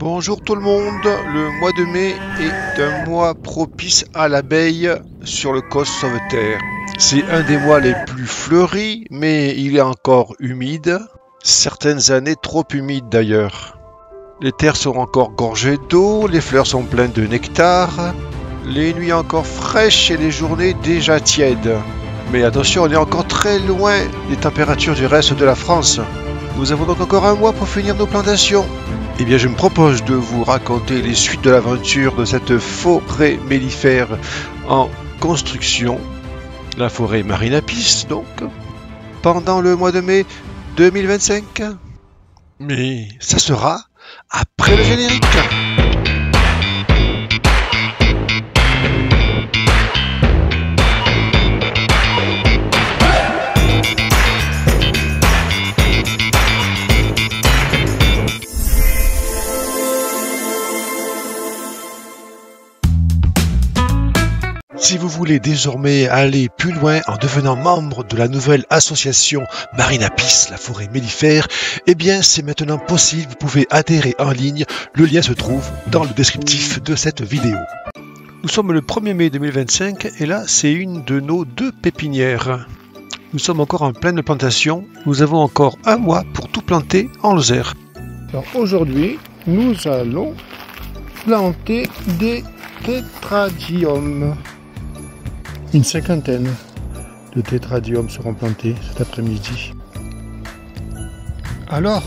Bonjour tout le monde, le mois de mai est un mois propice à l'abeille sur le COS Sauveterre. C'est un des mois les plus fleuris, mais il est encore humide, certaines années trop humide d'ailleurs. Les terres sont encore gorgées d'eau, les fleurs sont pleines de nectar, les nuits encore fraîches et les journées déjà tièdes. Mais attention, on est encore très loin des températures du reste de la France. Nous avons donc encore un mois pour finir nos plantations. Eh bien, je me propose de vous raconter les suites de l'aventure de cette forêt mellifère en construction, la forêt Marinapis, donc, pendant le mois de mai 2025. Mais ça sera après le générique. Si vous voulez désormais aller plus loin en devenant membre de la nouvelle association Marinapis, la forêt mellifère, eh bien c'est maintenant possible, vous pouvez adhérer en ligne, le lien se trouve dans le descriptif de cette vidéo. Nous sommes le 1er mai 2025 et là c'est une de nos 2 pépinières. Nous sommes encore en pleine plantation, nous avons encore un mois pour tout planter en Lozère. Alors aujourd'hui, nous allons planter des tétradiums. Une 50aine de tétradiums seront plantés cet après-midi. Alors,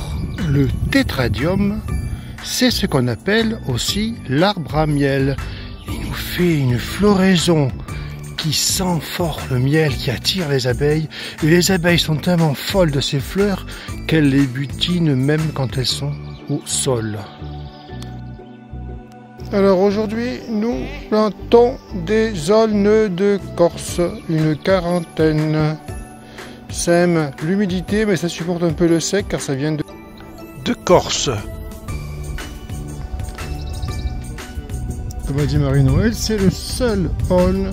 le tétradium, c'est ce qu'on appelle aussi l'arbre à miel. Il nous fait une floraison qui sent fort le miel, qui attire les abeilles. Et les abeilles sont tellement folles de ces fleurs qu'elles les butinent même quand elles sont au sol. Alors aujourd'hui, nous plantons des aulnes de Corse, une 40aine. Ça aime l'humidité, mais ça supporte un peu le sec car ça vient de Corse. Comme a dit Marie-Noël, c'est le seul aulne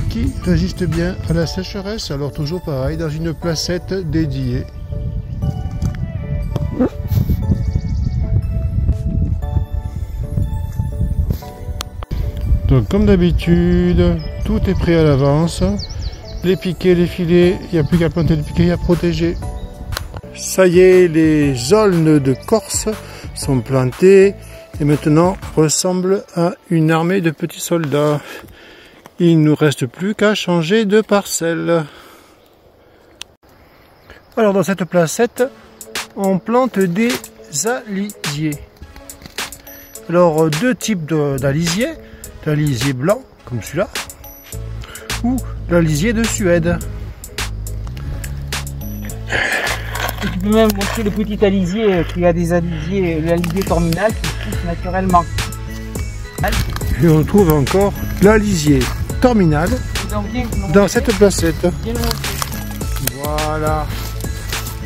qui résiste bien à la sécheresse. Alors toujours pareil, dans une placette dédiée. Donc comme d'habitude, tout est prêt à l'avance. Les piquets, les filets, il n'y a plus qu'à planter les piquets et à protéger. Ça y est, les aulnes de Corse sont plantés et maintenant ressemblent à une armée de petits soldats. Il ne nous reste plus qu'à changer de parcelle. Alors dans cette placette, on plante des alisiers. Alors 2 types d'alisiers. L'alisier blanc, comme celui-là, ou l'alisier de Suède. Et tu peux même montrer le petit alisier qui a des alisiers, l'alisier terminal qui pousse naturellement. Et on trouve encore l'alisier terminal dans cette placette. Voilà.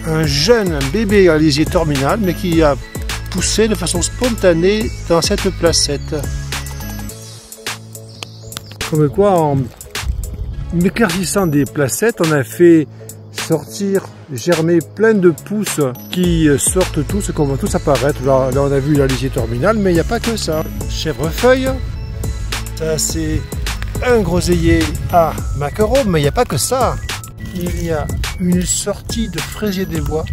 Un jeune bébé alisier terminal, mais qui a poussé de façon spontanée dans cette placette. Comme quoi, en éclaircissant des placettes, on a fait sortir, germer plein de pousses qui sortent tous, qu'on va tous apparaître. Là on a vu l'alisier terminal, mais il n'y a pas que ça. Chèvrefeuille, ça c'est un groseillier à maquereau, mais il n'y a pas que ça. Il y a une sortie de fraisier des bois.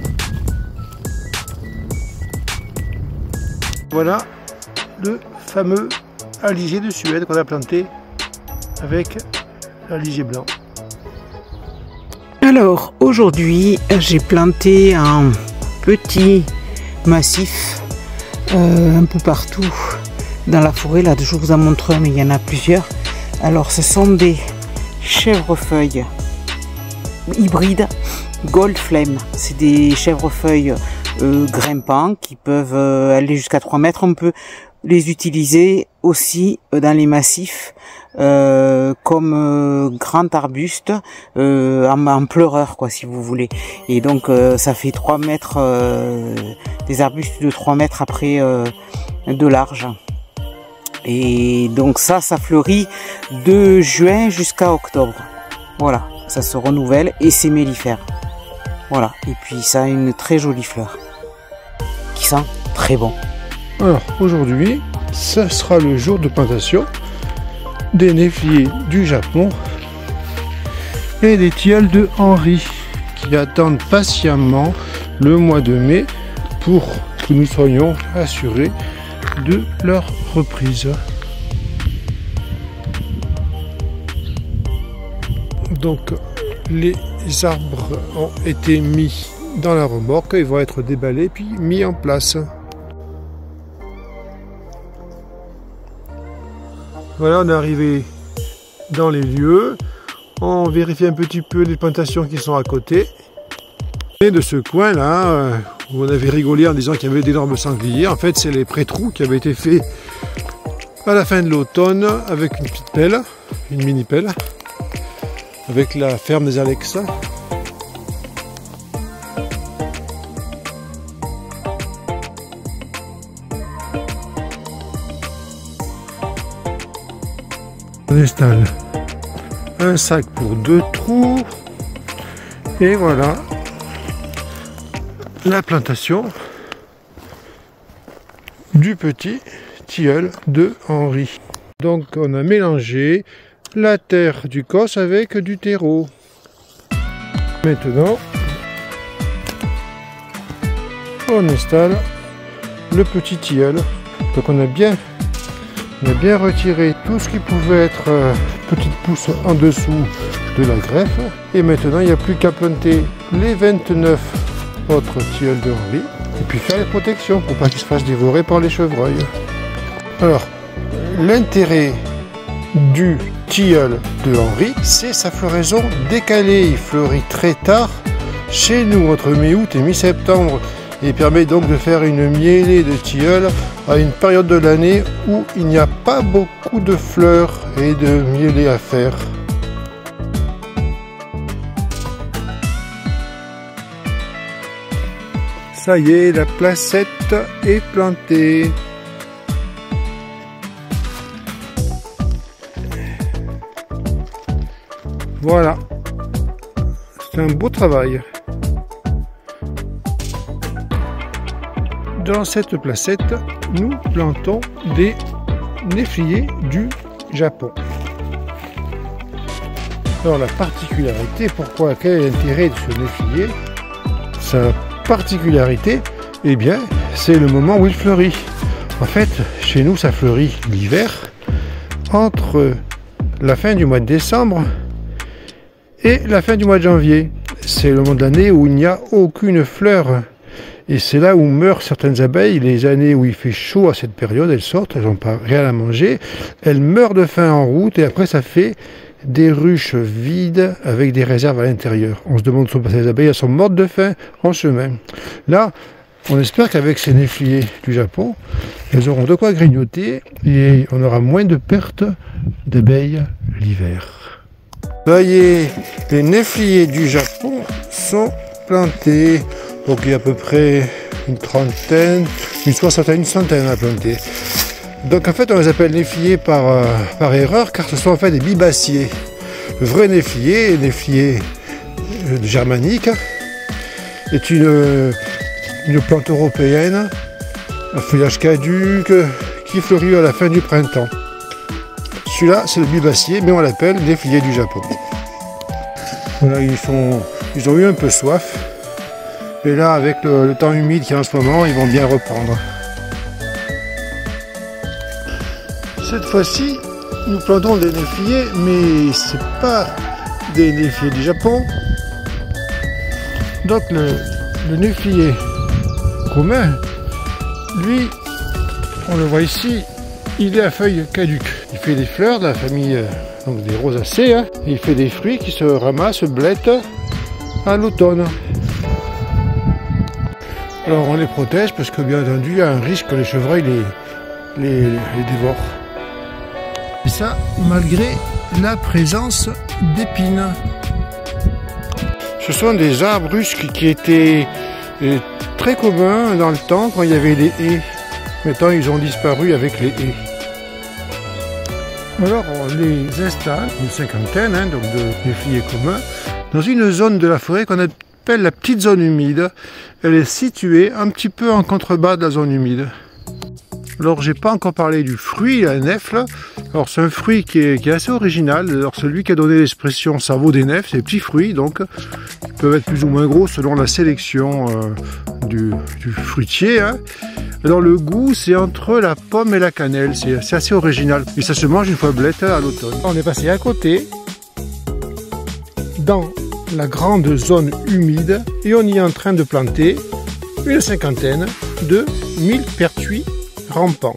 Voilà le fameux alisier de Suède qu'on a planté avec l'alisier blanc. Alors aujourd'hui, j'ai planté un petit massif un peu partout dans la forêt. Là, je vous en montre un, mais il y en a plusieurs. Alors, ce sont des chèvrefeuilles hybrides Gold Flame. C'est des chèvrefeuilles grimpants qui peuvent aller jusqu'à 3 mètres. On peut les utiliser aussi dans les massifs comme grand arbuste en pleureur, quoi, si vous voulez. Et donc ça fait 3 mètres, des arbustes de 3 mètres après de large. Et donc ça fleurit de juin jusqu'à octobre. Voilà, ça se renouvelle et c'est mellifère. Voilà, et puis ça a une très jolie fleur qui sent très bon. Alors aujourd'hui, ce sera le jour de plantation des néfliers du Japon et des tilleuls de Henri qui attendent patiemment le mois de mai pour que nous soyons assurés de leur reprise. Donc les arbres ont été mis dans la remorque, ils vont être déballés puis mis en place. Voilà, on est arrivé dans les lieux, on vérifie un petit peu les plantations qui sont à côté. Et de ce coin là, où on avait rigolé en disant qu'il y avait d'énormes sangliers, en fait c'est les pré-trous qui avaient été faits à la fin de l'automne avec une petite pelle, une mini pelle, avec la ferme des Alexa. On installe un sac pour 2 trous et voilà la plantation du petit tilleul de Henri. Donc on a mélangé la terre du COS avec du terreau. Maintenant on installe le petit tilleul. Donc on a bien retiré tout ce qui pouvait être petite pousse en dessous de la greffe. Et maintenant, il n'y a plus qu'à planter les 29 autres tilleuls de Henri. Et puis faire les protections pour pas qu'ils se fassent dévorer par les chevreuils. Alors, l'intérêt du tilleul de Henri, c'est sa floraison décalée. Il fleurit très tard chez nous, entre mi-août et mi-septembre. Et permet donc de faire une mielée de tilleul à une période de l'année où il n'y a pas beaucoup de fleurs et de mielée à faire. Ça y est, la placette est plantée. Voilà, c'est un beau travail. Dans cette placette, nous plantons des néfliers du Japon. Alors la particularité, quel est l'intérêt de ce néflier? Sa particularité, eh bien, c'est le moment où il fleurit. En fait, chez nous, ça fleurit l'hiver, entre la fin du mois de décembre et la fin du mois de janvier. C'est le moment de l'année où il n'y a aucune fleur. Et c'est là où meurent certaines abeilles. Les années où il fait chaud à cette période, elles sortent, elles n'ont pas rien à manger. Elles meurent de faim en route et après ça fait des ruches vides avec des réserves à l'intérieur. On se demande où sont passées les abeilles, elles sont mortes de faim en chemin. Là, on espère qu'avec ces néfliers du Japon, elles auront de quoi grignoter et on aura moins de pertes d'abeilles l'hiver. Ça y est, les néfliers du Japon sont plantés. Donc il y a à peu près une trentaine, une soixantaine, une centaine à planter. Donc en fait on les appelle néfliers par erreur car ce sont en fait des bibaciers. Le vrai néflier germanique, est une plante européenne à feuillage caduc qui fleurit à la fin du printemps. Celui-là c'est le bibacier mais on l'appelle néflier du Japon. Voilà, ils ont eu un peu soif. Et là, avec le temps humide qu'il y a en ce moment, ils vont bien reprendre. Cette fois-ci, nous plantons des néfliers, mais ce n'est pas des néfliers du Japon. Donc le néflier commun, lui, on le voit ici, il est à feuilles caduques. Il fait des fleurs de la famille donc des rosacées, hein, et il fait des fruits qui se ramassent, blettent à l'automne. Alors on les protège parce que bien entendu il y a un risque que les chevreuils les dévorent. Et ça malgré la présence d'épines. Ce sont des arbustes qui étaient très communs dans le temps quand il y avait les haies. Maintenant ils ont disparu avec les haies. Alors on les installe, une cinquantaine donc de néfliers communs, dans une zone de la forêt qu'on appelle la petite zone humide. Elle est située un petit peu en contrebas de la zone humide. Alors j'ai pas encore parlé du fruit, la nef là. Alors c'est un fruit qui est assez original. Alors celui qui a donné l'expression ça vaut des nefs, c'est des petits fruits donc ils peuvent être plus ou moins gros selon la sélection du fruitier. Hein. Alors le goût c'est entre la pomme et la cannelle, c'est assez original. Et ça se mange une fois blette à l'automne. On est passé à côté dans la grande zone humide et on y est en train de planter une cinquantaine de millepertuis rampants.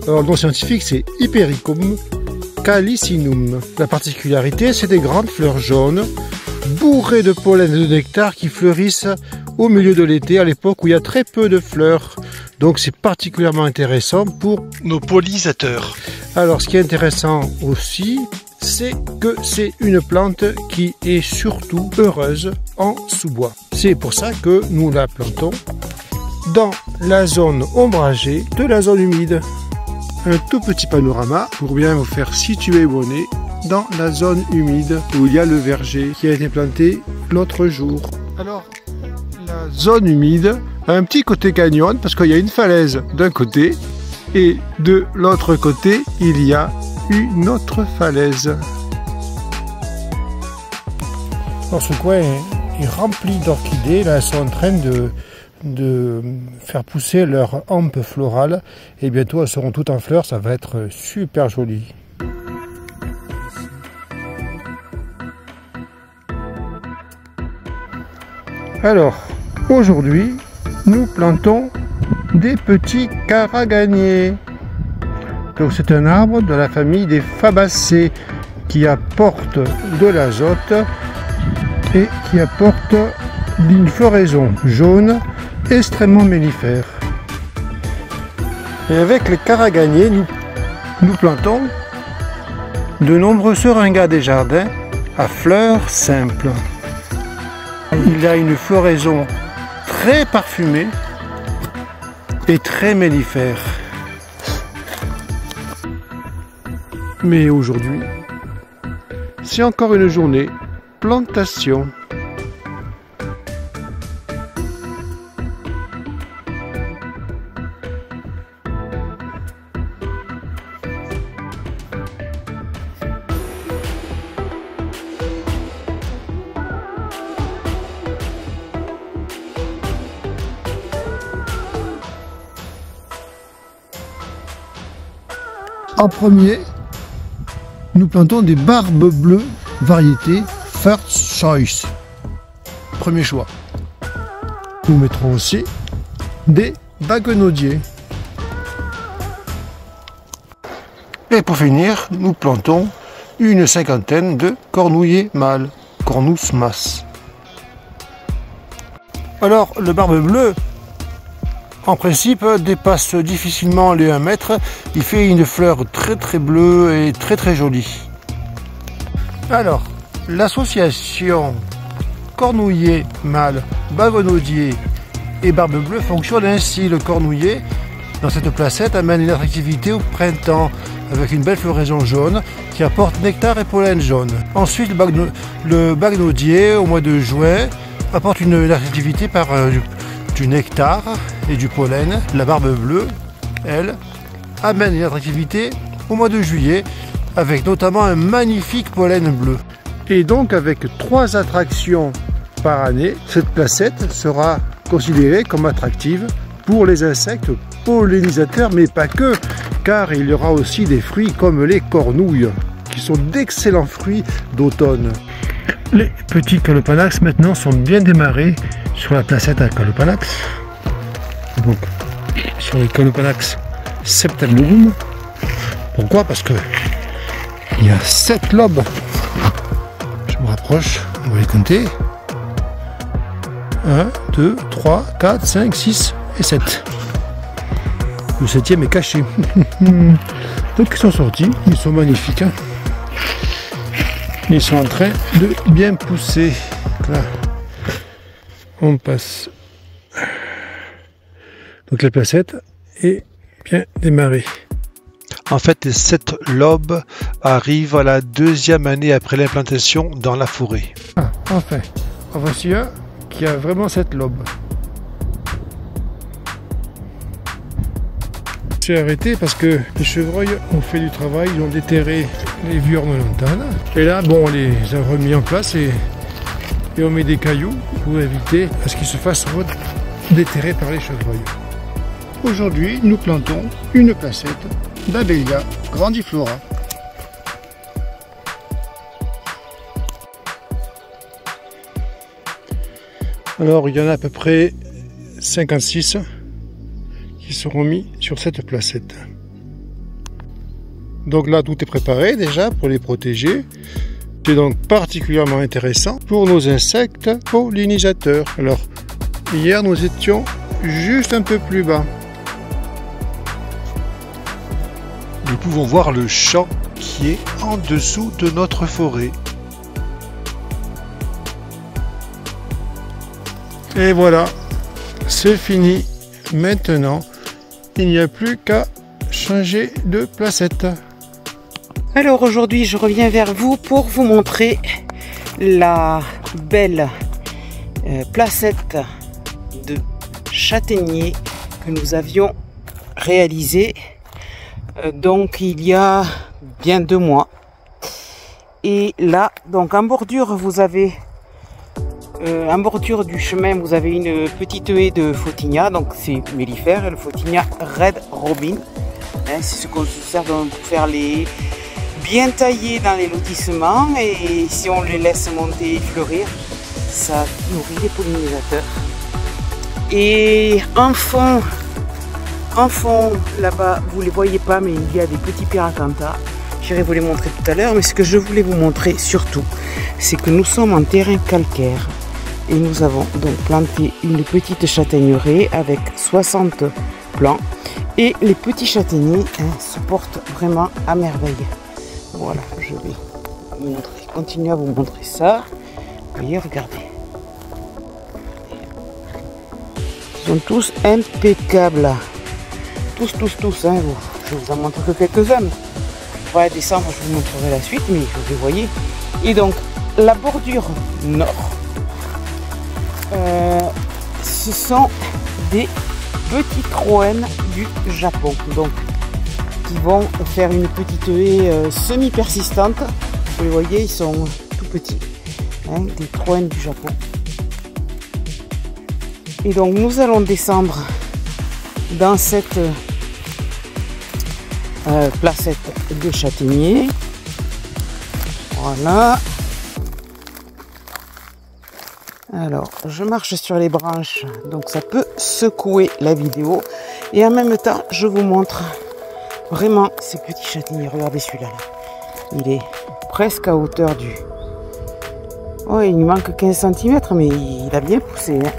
Alors le nom scientifique c'est Hypericum calicinum. La particularité c'est des grandes fleurs jaunes bourrées de pollen et de nectar qui fleurissent au milieu de l'été à l'époque où il y a très peu de fleurs. Donc c'est particulièrement intéressant pour nos pollinisateurs. Alors ce qui est intéressant aussi c'est que c'est une plante qui est surtout heureuse en sous-bois. C'est pour ça que nous la plantons dans la zone ombragée de la zone humide. Un tout petit panorama pour bien vous faire situer où on est dans la zone humide où il y a le verger qui a été planté l'autre jour. Alors, la zone humide a un petit côté canyon parce qu'il y a une falaise d'un côté et de l'autre côté, il y a une autre falaise. Alors, ce coin est rempli d'orchidées. Là, elles sont en train de faire pousser leurs hampes florales et bientôt elles seront toutes en fleurs, ça va être super joli. Alors aujourd'hui nous plantons des petits caragagniers. Donc c'est un arbre de la famille des Fabacées qui apporte de l'azote et qui apporte une floraison jaune extrêmement mellifère. Et avec les caragagniers, nous plantons de nombreux seringas des jardins à fleurs simples. Il a une floraison très parfumée et très mellifère. Mais aujourd'hui, c'est encore une journée plantation. En premier, nous plantons des barbes bleues variété First Choice. Premier choix. Nous mettrons aussi des baguenaudiers. Et pour finir, nous plantons une cinquantaine de cornouillers mâles, Cornus mas. Alors, le barbe bleue, en principe, dépasse difficilement les 1 mètre. Il fait une fleur très bleue et très jolie. Alors, l'association cornouiller mâle, baguenaudier et barbe bleue fonctionne ainsi. Le cornouiller, dans cette placette, amène une attractivité au printemps avec une belle floraison jaune qui apporte nectar et pollen jaune. Ensuite, le baguenaudier, au mois de juin, apporte une attractivité par du nectar et du pollen. La barbe bleue, elle, amène une attractivité au mois de juillet avec notamment un magnifique pollen bleu. Et donc avec 3 attractions par année, cette placette sera considérée comme attractive pour les insectes pollinisateurs, mais pas que, car il y aura aussi des fruits comme les cornouilles, qui sont d'excellents fruits d'automne. Les petits Calopanax maintenant sont bien démarrés sur la placette à Calopanax. Donc sur les Calopanax septemnum. Pourquoi? Parce que il y a 7 lobes. Je me rapproche, on va les compter. 1, 2, 3, 4, 5, 6 et 7. Le 7e est caché. Donc ils sont sortis, ils sont magnifiques. Hein. Ils sont en train de bien pousser. Là, on passe. Donc la placette est bien démarrée. En fait, les 7 lobes arrivent à la 2e année après l'implantation dans la forêt. Ah, enfin, en voici un qui a vraiment 7 lobes. s'est arrêté parce que les chevreuils ont fait du travail, ils ont déterré les vieux ornementales. Et là, bon, on les a remis en place et on met des cailloux pour éviter à ce qu'ils se fassent déterrer par les chevreuils. Aujourd'hui, nous plantons une placette d'Abellia grandiflora. Alors, il y en a à peu près 56 qui seront mis sur cette placette. Donc là, tout est préparé déjà pour les protéger. C'est donc particulièrement intéressant pour nos insectes pollinisateurs. Alors, hier, nous étions juste un peu plus bas. Nous pouvons voir le champ qui est en dessous de notre forêt. Et voilà, c'est fini. Maintenant, il n'y a plus qu'à changer de placette. Alors aujourd'hui, je reviens vers vous pour vous montrer la belle placette de châtaignier que nous avions réalisée donc il y a bien 2 mois. Et là, donc en bordure, vous avez en bordure du chemin, vous avez une petite haie de Photinia, donc c'est mellifère, le Photinia Red Robin. Hein, c'est ce qu'on se sert pour faire les bien taillés dans les lotissements, et si on les laisse monter et fleurir, ça nourrit les pollinisateurs. Et en fond là-bas, vous les voyez pas, mais il y a des petits pyracantha. J'irai vous les montrer tout à l'heure, mais ce que je voulais vous montrer surtout, c'est que nous sommes en terrain calcaire et nous avons donc planté une petite châtaigneraie avec 60 plants, et les petits châtaigniers se portent vraiment à merveille. Voilà, je vais vous montrer, continuer à vous montrer ça. Vous voyez, regardez. Ils sont tous impeccables. Tous, hein. Je vous en montre que quelques-uns. On va descendre, je vous montrerai la suite, mais vous les voyez. Et donc, la bordure nord, ce sont des petits troènes du Japon. Donc, qui vont faire une petite haie semi-persistante. Vous les voyez, ils sont tout petits. Hein, des troènes du Japon. Et donc, nous allons descendre dans cette placette de châtaignier. Voilà. Alors, je marche sur les branches, donc ça peut secouer la vidéo. Et en même temps, je vous montre vraiment ces petits châtaigniers. Regardez celui-là. Il est presque à hauteur du... Oh, il lui manque 15 cm, mais il a bien poussé. Hein.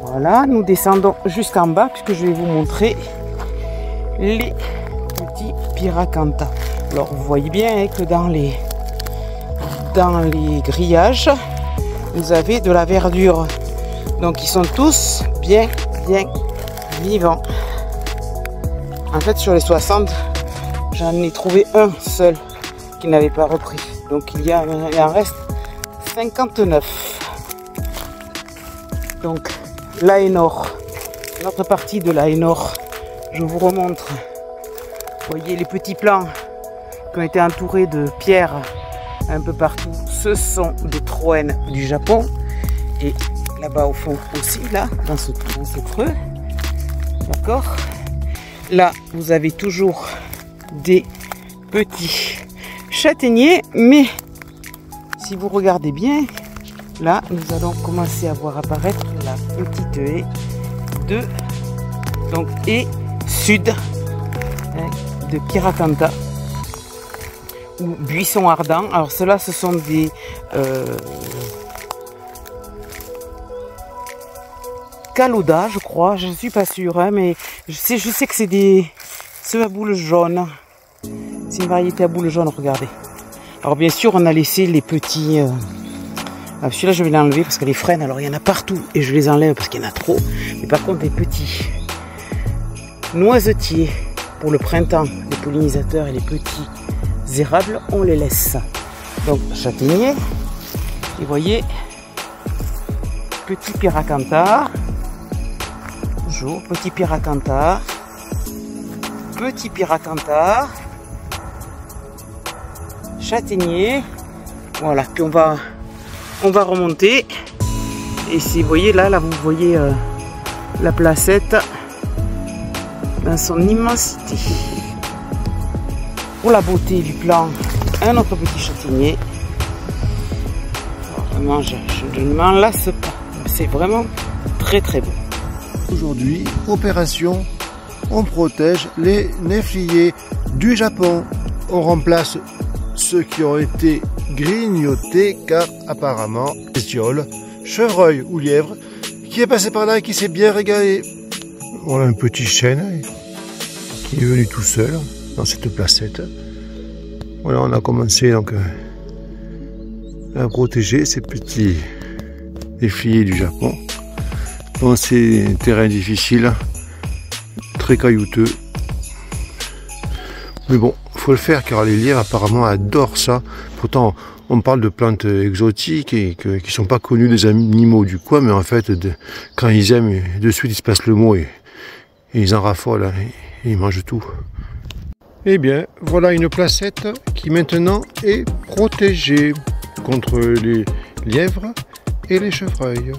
Voilà, nous descendons jusqu'en bas, puisque je vais vous montrer les petits pyracantha. Alors, vous voyez bien hein, que dans les grillages, vous avez de la verdure. Donc, ils sont tous bien vivants. En fait, sur les 60, j'en ai trouvé un seul qui n'avait pas repris. Donc, il en reste 59. Donc, l'Aénor, notre partie de l'Aénor, je vous remontre. Vous voyez les petits plants qui ont été entourés de pierres un peu partout. Ce sont des troènes du Japon. Et là-bas au fond aussi, là, dans ce creux. D'accord? Là, vous avez toujours des petits châtaigniers. Mais si vous regardez bien, là, nous allons commencer à voir apparaître la petite haie de sud de pyracantha ou buisson ardent. Alors ceux-là, ce sont des Calouda, je crois. Je ne suis pas sûre, hein, mais je sais que c'est des ceux à boules jaunes. C'est une variété à boules jaunes, regardez. Alors bien sûr, on a laissé les petits... celui-là, je vais l'enlever parce que les frênes, alors il y en a partout et je les enlève parce qu'il y en a trop. Mais par contre, les petits noisetiers pour le printemps, les pollinisateurs et les petits érables, on les laisse. Donc, châtaignier, et vous voyez, petit pyracantha, toujours petit pyracantha, petit pyracantha, châtaignier. Voilà, puis on va remonter. Et si vous voyez là vous voyez la placette dans son immensité. Pour la beauté du plan, un autre petit châtaignier. Vraiment, je ne m'en lasse pas. C'est vraiment très très beau. Aujourd'hui, opération, on protège les néfliers du Japon. On remplace ceux qui ont été grignotés car apparemment, bestiole, chevreuil ou lièvre, qui est passé par là et qui s'est bien régalé. Voilà un petit chêne qui est venu tout seul dans cette placette. Voilà, on a commencé donc à protéger ces petits néfliers du Japon. Dans ces terrains difficiles, très caillouteux. Mais bon, il faut le faire car les lièvres apparemment adorent ça. Pourtant, on parle de plantes exotiques et qui ne sont pas connues des animaux du coin, mais en fait, quand ils aiment, de suite ils se passent le mot et ils en raffolent, et ils mangent tout. Eh bien, voilà une placette qui maintenant est protégée contre les lièvres et les chevreuils.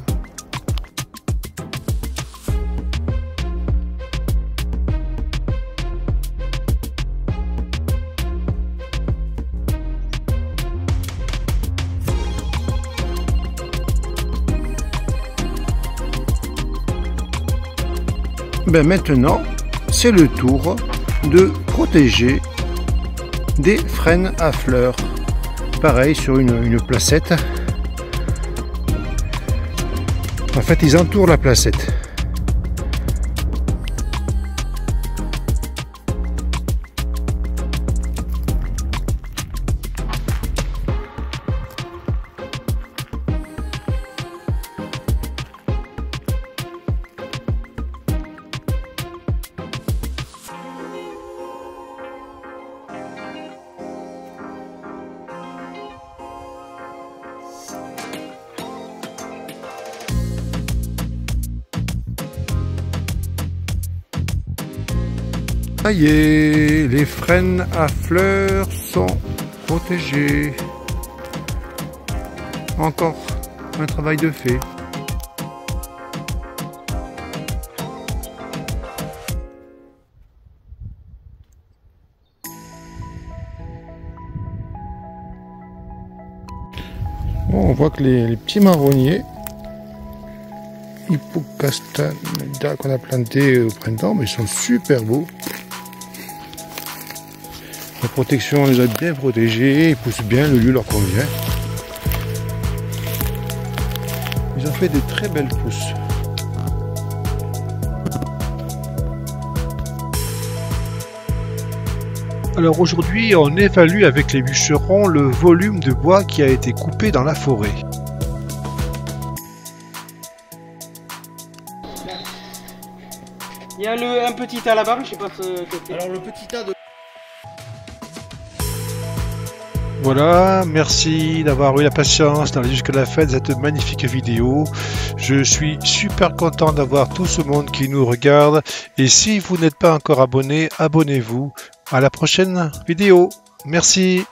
Ben maintenant, c'est le tour de protéger des frênes à fleurs. Pareil sur une placette. En fait, ils entourent la placette. Ça y est, les frênes à fleurs sont protégés. Encore un travail de fait. Bon, on voit que les petits marronniers Hippocastanida qu'on a plantés au printemps, mais ils sont super beaux. La protection les a bien protégés, ils poussent bien, le lieu leur convient. Ils ont fait des très belles pousses. Alors aujourd'hui, on évalue avec les bûcherons le volume de bois qui a été coupé dans la forêt. Il y a un petit tas là-bas, je sais pas ce que c'est. Alors le petit tas de... Voilà, merci d'avoir eu la patience d'aller jusqu'à la fin de cette magnifique vidéo. Je suis super content d'avoir tout ce monde qui nous regarde. Et si vous n'êtes pas encore abonné, abonnez-vous. À la prochaine vidéo. Merci.